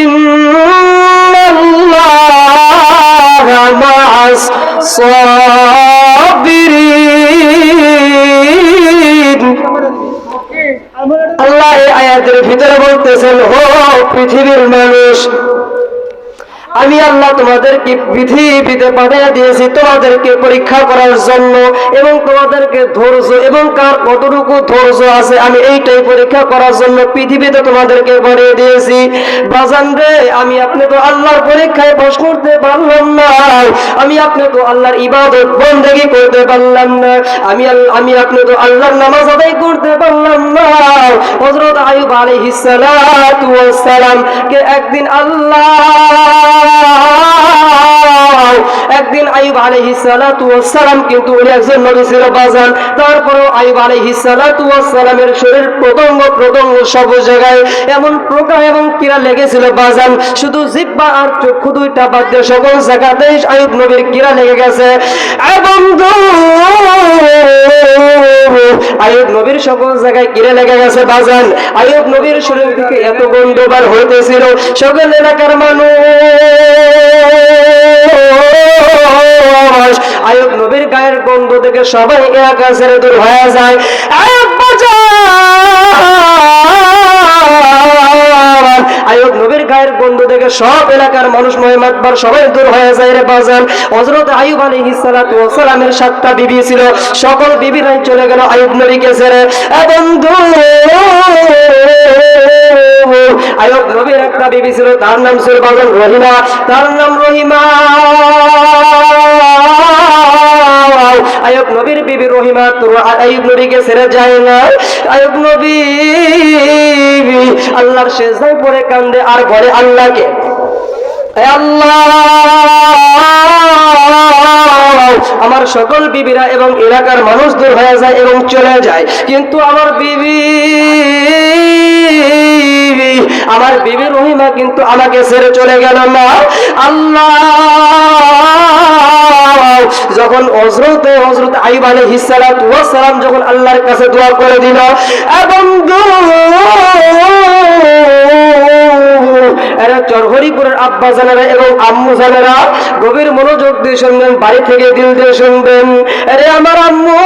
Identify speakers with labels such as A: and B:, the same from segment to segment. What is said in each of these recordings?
A: ইন্নাল্লাহা মা'আস সাবিরিন। আল্লাহ এই আয়াতের ভিতরে বলতেছেন, ও পৃথিবীর মানুষ, আমি আল্লাহ তোমাদেরকে পৃথিবীতে পাঠিয়ে দিয়েছি তোমাদেরকে পরীক্ষা করার জন্য, এবং তোমাদেরকে ধৈর্য এবং কার কতটুকু ধৈর্য আছে আমি এইটাই পরীক্ষা করার জন্য পৃথিবীতে তোমাদেরকে পাঠিয়ে দিয়েছি। বাজান রে, আমি আপনি তো আল্লাহর পরীক্ষায় পাস করতে পারলাম না, আমি আপনি তো আল্লাহর ইবাদত বন্দেগী করতে পারলাম না, আমি আপনি তো আল্লাহর নামাজ আদায় করতে পারলাম না। হযরত আইয়ুব আলাইহিস সালাতু ওয়াস সালাম কে একদিন আইয়ুব আলাইহিস সালাতু ওয়াস সালাম কিন্তু উনি একজন নবী ছিল বাজান। তারপরেও আইয়ুব আলাইহিস সালাতু ওয়াস সালামের শরীর প্রত্যঙ্গ সব জায়গায় এমন প্রকার এবং কিরা লেগেছিল বাজান, শুধু জিহ্বা আর চক্ষু দুইটা বাদ দিয়ে সকল জায়গাতেই আইয়ুব নবীর কিরা লেগে গেছে। বন্ধু, আইয়ুব নবীর সকল জায়গায় কিরা লেগে গেছে বাজান। আইয়ুব নবীর শরীর থেকে এত গন্ধ বার হইতেছিল, সকল এলাকার মানুষ আইয়ুব নবীর গায়ের গন্ধ থেকে সবাই এলাকা ছেড়ে দূর হয়ে যায়। আইয়ুব নবীর গায়ের গন্ধ থেকে সব এলাকার মানুষ মহিমাতবার সবাই দূর হয়ে যায় রে বাজান। হযরত আইয়ুব আলাইহিস সালাতু ওয়াস সালামের 7টা বিবি ছিল, সকল বিবিরাই চলে গেল আইয়ুব নবীকে ছেড়ে। বন্ধু, আইয়ুব নবীর একটা বিবি ছিল, তার নাম ছিল বাজান রহিমা, তার নাম রহিমা। আইয়ুব নবীর বিবি রহিমা তো আইয়ুব নবীকে ছেড়ে যায় না। আইয়ুব নবী আল্লাহর সেজদায় পড়ে কান্দে আর বলে আল্লাহকে, আমার সকল বিবিরা এবং এলাকার মানুষ দূর হয়ে যায় এবং চলে যায়, কিন্তু আমার বিবি রহিমা কিন্তু আমাকে ছেড়ে চলে গেল না। আল্লাহ যখন হযরত আইয়ুব আলাইহিস সালাতু ওয়াস সালাম যখন আল্লাহর কাছে দোয়া করে দিল, এবং এরা চরহরিপুরের আব্বা জানেরা এবং আম্মু জানেরা গভীর মনোযোগ দিয়ে শুনবেন, বাড়ি থেকে দিল দিয়ে শুনবেন। আরে আমার আম্মু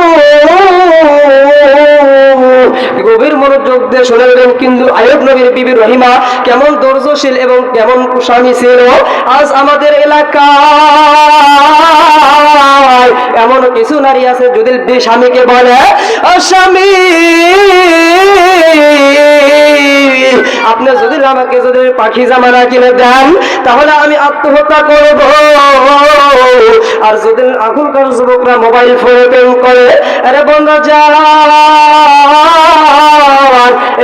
A: গভীর মনোযোগ দিয়ে শুনবেন, কিন্তু আইয়ুব নবীর বিবি রহিমা কেমন ধৈর্যশীল এবং কেমন স্বামী ছিল। আজ আমাদের এলাকায় এমন কিছু নারী আছে, যদি স্বামীকে বলে, স্বামী আপনি যদি আমাকে যদি পাখি জামা না কিনে দেন তাহলে আমি আত্মহত্যা করব। আর যদি এখনকার যুবকরা মোবাইল ফোনে প্রেম করে, আরে বন্ধু যা,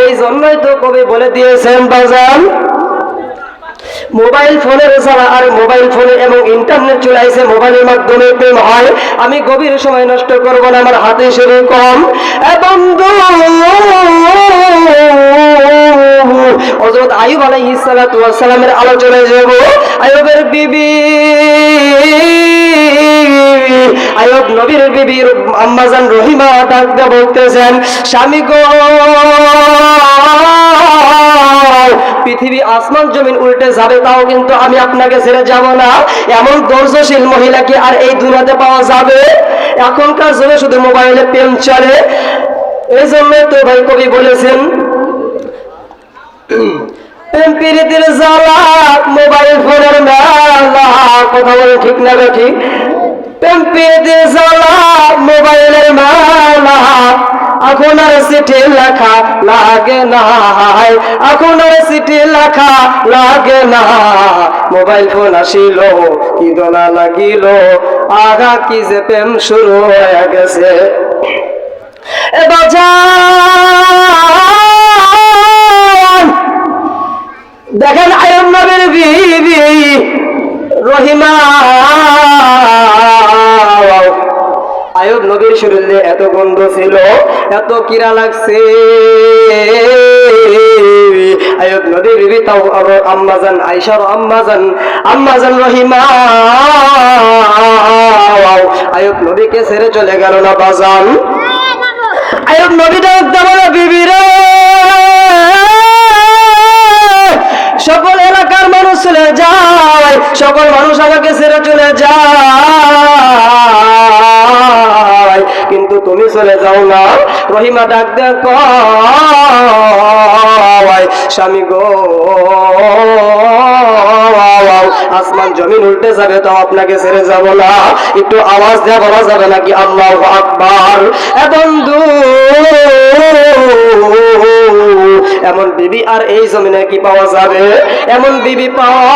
A: এই জন্যই তো কবি বলে দিয়েছেন বাজান, মোবাইল ফোনের ছাড়া আর মোবাইল ফোনে এবং ইন্টারনেট চলে আসে, মোবাইলের মাধ্যমে প্রেম হয়। আমি গভীর সময় নষ্ট করবো না, আমার হাতে শরীর কম। বন্ধু, হযরত আইয়ুব আলাইহিস সালাতু ওয়াস সালামের আলোচনায় যাব। আইয়ুবের বিবি, আইয়ুব নবীর বিবি আম্মাজান রহিমা ডাক দিয়ে বলতেছেন, স্বামী গো, পৃথিবী আসমান জমিন উল্টে যাবে তাও কিন্তু আমি আপনাকে ছেড়ে যাব না। এমন ধৈর্যশীল মহিলা কি আর এই দুনিয়াতে পাওয়া যাবে? এখনকার যুগে শুধু মোবাইলে প্রেম চলে। এই জন্য তো ভাই কবি বলেছেন, প্রেম প্রীতির জ্বালা মোবাইল ফোনের মেলা। কথা বলে ঠিক না ঠিক? প্রেম প্রীতির জ্বালা মোবাইলের মেলা, এখন আর চিঠি লেখা লাগে না, এখন আর চিঠি লেখা লাগে না। মোবাইল ফোন আসিল কি দোলা লাগিল, আগা কি যে প্রেম শুরু হয়ে গেছে। দেখেন আইয়ুব নবীর বিবি রহিমা, আইয়ুব নবীর শরীরে এত গন্ধ ছিল, এত কিরা লাগছে। আইয়ুব নবীর বিবি তাও আম্মাজান আয়েশা, আম্মাজান রহিমা আইয়ুব নবীকে ছেড়ে চলে গেল না বাজান। আইয়ুব নবী ডাক বলে, বিবি রে, সকল এলাকা চলে যায়, সকল মানুষ আমাকে ছেড়ে চলে যায়, কিন্তু তুমি চলে যাও না। রহিমা ডাক দেয়া কয়, স্বামী গো, আসমান জমিন উল্টে যাবে তো আপনাকে ছেড়ে যাব না। একটু আওয়াজ দেওয়া বলা যাবে নাকি আল্লাহু আকবার? বন্ধু, এমন বিবি আর এই জমিনে কি পাওয়া যাবে? এমন বিবি পাওয়া,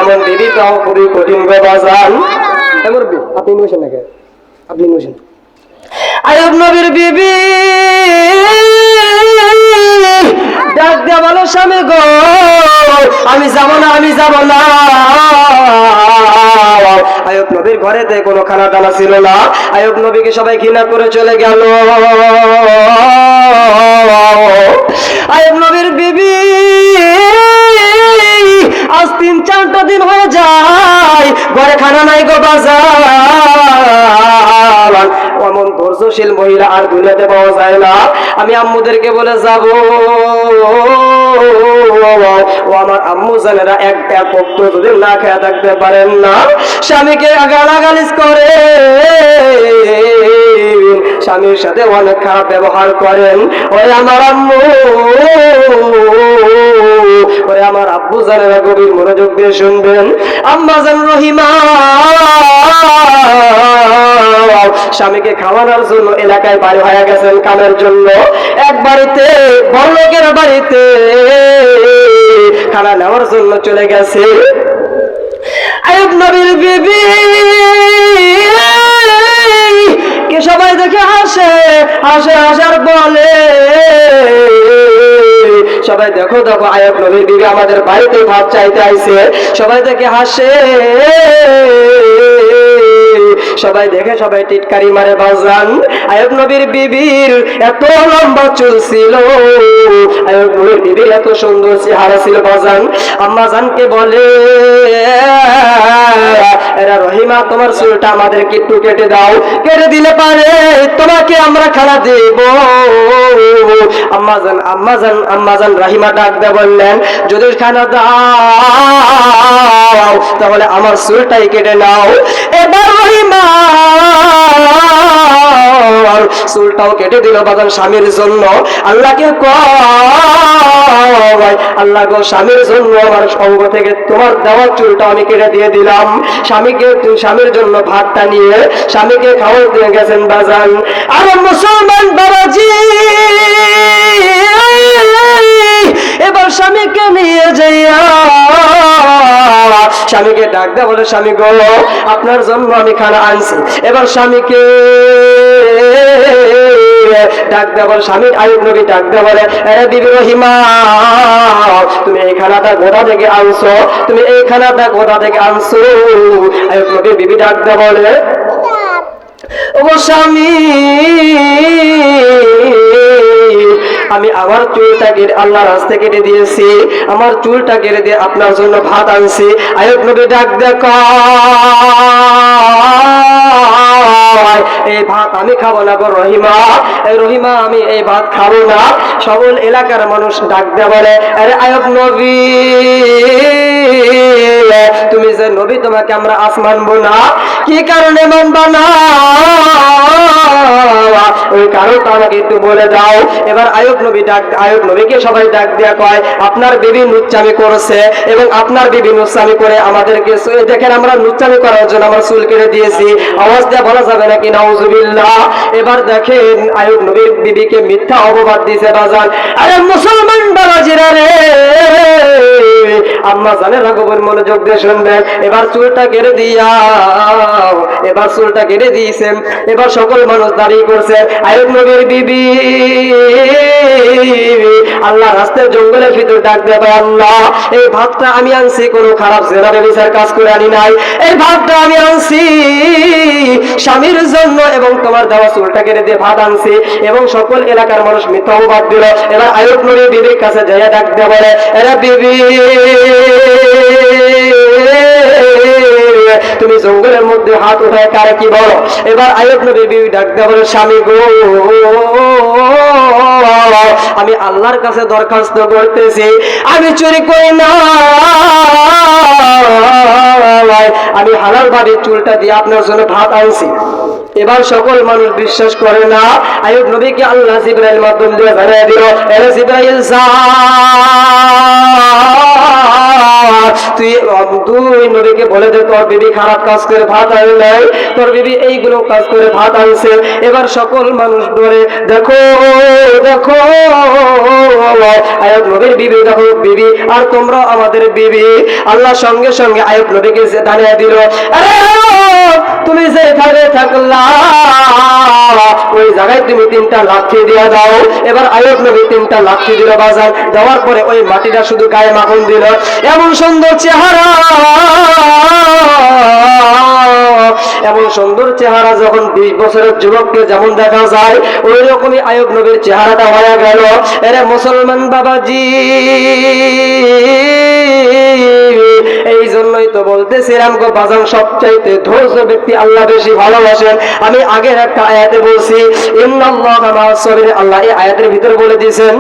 A: এমন বিবি পাওয়া খুবই কঠিন বাজান। এমন আপনি বসেন নাকি? আপনি বসেন। আইয়ুব নবীর বিবি ডাক দিয়া বলো, স্বামী গো, আমি যাব না, আমি যাব না। আইয়ুব নবীর ঘরেতে কোনো খানা দানা ছিল না। আইয়ুব নবীকে সবাই ঘৃণা করে চলে গেল। আইয়ুব নবীর বিবি আজ 3-4টা দিন হয়ে যায়, ঘরে খানা নাই গো বাজার। এমন ধৈর্যশীল মহিলা আর দুনিয়াতে পাওয়া যায় না। আমি আম্মুদেরকে বলে যাব, ও আমার আম্মু জানেরা একটা পক্ষ যদি না খেয়ে থাকতে পারেন না, স্বামীকে গালাগালিজ করে, স্বামীর সাথে অনেক খারাপ ব্যবহার করেন। ওই আমার আম্মু, ওরে আমার আব্বু জানেরা গভীর মনোযোগ দিয়ে শুনবেন। আম্মা জান রহিমা স্বামীকে খাওয়ানোর জন্য এলাকায় বাড়ি হয়ে গেছেন কামের জন্য। এক বাড়িতে, বড় লোকের বাড়িতে খানা নেওয়ার জন্য চলে গেছে। আইয়ুব নবীর বিবি কে সবাই দেখে হাসে, হাসার বলে, সবাই দেখো দেখো আইয়ুব নবীর বিবি আমাদের বাড়িতে ভাত চাইতে আইছে। সবাই দেখে হাসে, সবাই দেখে সবাই টিটকারি মারে বাজান। আইয়ুব নবীর বিবির এত লম্বা চুল ছিল, আইয়ুব নবীর বিবির এত সুন্দর চেহারা ছিল বাজান। আম্মা জানকে বলে, এরা রহিমা তোমার চুলটা আমাদেরকে একটু কেটে দাও, কেটে দিলে পারে তোমাকে আমরা খানা দেব। আম্মা জান রহিমা ডাক দিয়ে বললেন, যদি খানা দাও তাহলে আমার চুলটাই কেটে নাও। এবার রহিমা চুলটাও কেটে দিল বাজান স্বামীর জন্য। আল্লাহকে কয়, আল্লাহ গো, স্বামীর জন্য আমার সঙ্গ থেকে তোমার দেওয়া চুলটা আমি কেটে দিয়ে দিলাম। স্বামীর জন্য ভাতটা নিয়ে স্বামীকে খাওয়া দিয়ে গেছেন বাজান। আর মুসলমান বাবাজি এবার স্বামীকে নিয়ে যাইয়া স্বামীকে ডাক দেয়া বলে, স্বামী গো, আপনার জন্য আমি খানা আনছি। এবার স্বামীকে ডাক দেয়া বলে, স্বামী আইয়ুব নবী ডাক দেয়া বলে, আরে বিবি রহিমা, তুমি এই খানাটা কোথা থেকে আনছো? তুমি এই খানাটা কোথা থেকে আনছো? আইয়ুব নবী বিবি ডাক দেয়া বলে, ও স্বামী, আমি আমার চুলটা কেটে আল্লাহর রাস্তা কেটে দিয়েছি, আমার চুলটা কেটে দিয়ে আপনার জন্য ভাত আনছি। আইয়ুব নবী ডাক দেখা, এই ভাত আমি খাবো না গো রহিমা, রহিমা আমি এই ভাত খাবো না। সকল এলাকার মানুষ ডাক দেয়া বলে, আরে আইয়ুব নবী, তুমি যে নবী, তোমাকে আমরা আজ মানবো না। কি কারণে মানবা না? ওই কারণটা আমাকে একটু বলে দাও। এবার আইয়ুব নবীকে সবাই ডাক দেয়া কয়, আপনার বিবি নুচ্চামি করছে এবং আপনার বিবি নুচ্চামি করে আমাদেরকে দেখেন আমরা নুচ্চামি করার জন্য আমার চুল কেটে দিয়েছি। আওয়াজ দেয়া বলা যাবে নাকি নাউজুবিল্লাহ? এবার দেখেন আইয়ুব নবীর বিবিকে মিথ্যা অপবাদ দিয়েছে বাজান। আরে মুসলমান বাবাজিরা রে, আম্মা জানের রাগবের মনোযোগ দিয়ে শুনবেন। এবার চুলটা কেটে দিয়া, এবার চুলটা কেটে দিয়েছেন। এবার সকল মানুষ দাঁড়িয়ে করছে। আইয়ুব নবীর বিবি আল্লাহ রাস্তার জঙ্গলের ভিতর ডাক দেবে, আল্লাহ এই ভাতটা আমি আনছি কোনো খারাপ জেনারে বিচার কাজ করে আনি নাই। এই ভাতটা আমি আনছি স্বামীর জন্য এবং তোমার দেওয়া চুলটা কেটে দিয়ে ভাত আনছি। এবং সকল এলাকার মানুষ মিথ্যা অপবাদ দিল। এবার আইয়ুব নবীর বিবির কাছে যাইয়া ডাক দেয়া বলে, এরা বিবি, তুমি জঙ্গলের মধ্যে মধ্যে হাত উঠায় কারে কি বলো। এবার আইয়ুব নবী বিবি ডাক দিয়ে বলে, স্বামী গো, আমি আল্লাহর কাছে দরখাস্ত করতেছি, আমি চুরি করি না, আমি হালাল ভাবে চুলটা দিয়ে আপনার জন্য ভাত আনছি। এবার সকল মানুষ বিশ্বাস করে না। আইয়ুব নবীকে আল্লাহ জিবরাইল মাধ্যম দিয়ে জানিয়ে দিল, এরে জিবরাইল তুই নবীকে বলে দে তোর বিবি খারাপ কাজ করে ভাত আনে নাই, তোর বিবি এইগুলো কাজ করে ভাত আনছে। এবার সকল মানুষ বলে, দেখো দেখো আইয়ুব নবীর বিবি, দেখো বিবি, আর তোমরা আমাদের বিবি। আল্লাহ সঙ্গে সঙ্গে আইয়ুব নবীকে জানিয়ে দিল, আরে তুমি যেখানে থাকলা ওই জায়গায় তুমি 3টা লাঠি দিয়ে দাও। এবার আইয়ুব নবী 3টা লাঠি দিল বাজার, দেওয়ার পরে ওই মাটিটা শুধু গায়ে মাখন দিল। এমন সুন্দর চেহারা, এমন সুন্দর চেহারা যখন 20 বছরের যুবককে যেমন দেখা যায়, ওই রকমই আইয়ুব নবীর চেহারাটা হয়ে গেল। এরে মুসলমান বাবাজি, এই জন্যই তো বলতেছিলাম গো বাজান, সবচাইতে ধৈর্য ব্যক্তি আল্লাহ বেশি ভালোবাসেন। আমি আগের একটা আয়াতে বলছি, ইন্নাল্লাহা মা'আস সাবিরিন, আল্লাহ এই আয়াতের ভিতরে বলে দিয়েছেন